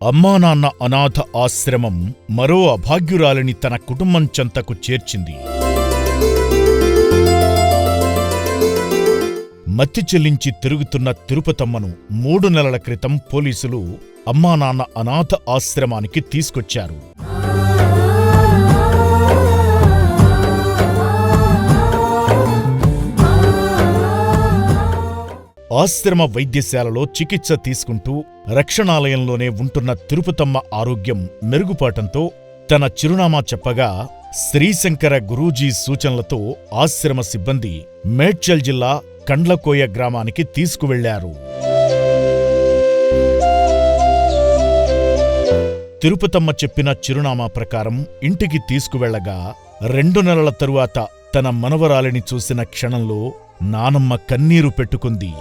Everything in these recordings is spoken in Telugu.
అమ్మానాన్న అనాథ ఆశ్రమం మరో అభాగ్యురాలిని తన కుటుంబం చెంతకు చేర్చింది. మత్తి చెల్లించి తిరుగుతున్న తిరుపతమ్మను 3 నెలల క్రితం పోలీసులు అమ్మానాన్న అనాథ ఆశ్రమానికి తీసుకొచ్చారు. ఆశ్రమ వైద్యశాలలో చికిత్స తీసుకుంటూ రక్షణాలయంలోనే ఉంటున్న తిరుపతమ్మ ఆరోగ్యం మెరుగుపాటంతో తన చిరునామా చెప్పగా శ్రీశంకర గురూజీ సూచనలతో ఆశ్రమ సిబ్బంది మేడ్చల్ జిల్లా కండ్లకోయ గ్రామానికి తీసుకువెళ్లారు. తిరుపతమ్మ చెప్పిన చిరునామా ప్రకారం ఇంటికి తీసుకువెళ్లగా 2 నెలల తరువాత తన మనవరాలిని చూసిన క్షణంలో నానమ్మ కన్నీరు పెట్టుకుంది.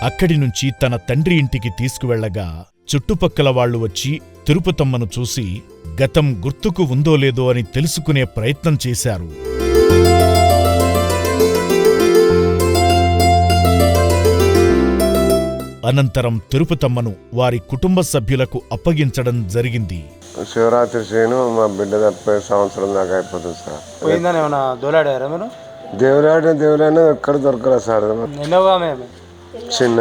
అక్కడి నుంచి తన తండ్రి ఇంటికి తీసుకువెళ్లగా చుట్టుపక్కల వాళ్లు వచ్చి తిరుపతమ్మను చూసి గతం గుర్తుకు ఉందో లేదో అని తెలుసుకునే ప్రయత్నం చేశారు. అనంతరం తిరుపతమ్మను వారి కుటుంబ సభ్యులకు అప్పగించడం జరిగింది. శివరాత్రి శ్రేణు మా బిడ్డ 30 సంవత్సరం దాకా అయిపోతుంది సార్. పోయిందని ఏమన్నా దోలాడారా మీరు? దేవులాడిన ఎక్కడ దొరకరా సార్. ఎన్నోగా మేము చిన్న